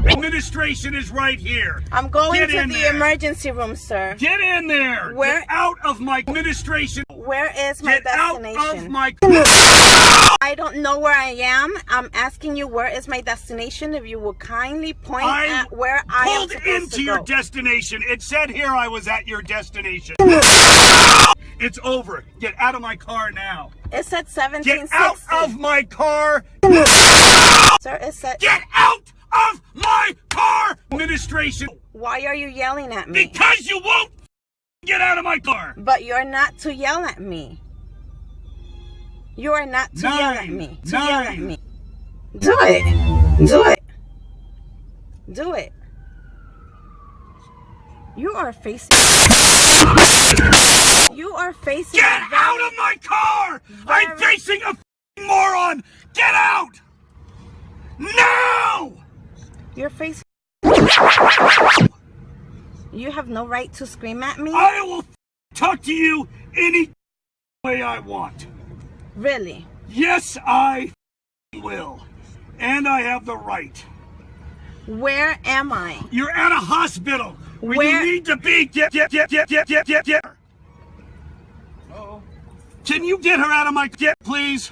Administration is right here. I'm going Get to in the there. emergency room, sir. Get in there. Where- Get out of my administration. Where is my Get out destination? of my... I don't know where I am. I'm asking you where is my destination. If you would kindly point at where I am pulled supposed into to your go. destination. It said here I was at your destination. It's over. Get out of my car now. It said Get 1760. out of my car. Sir, it said... Get out of my car. Administration. Why are you yelling at me? Because you won't get out of my car. But you're not to yell at me. You are not to yell at me. To yell at me. Do it. Do it. Do it. You are facing... You are facing... Get out of my car. I'm facing a moron. Get out. No. You're facing... You have no right to scream at me? I will talk to you any way I want. Really? Yes, I will. And I have the right. Where am I? You're at a hospital where Where- you need to be. Get. Can you get her out of my... please?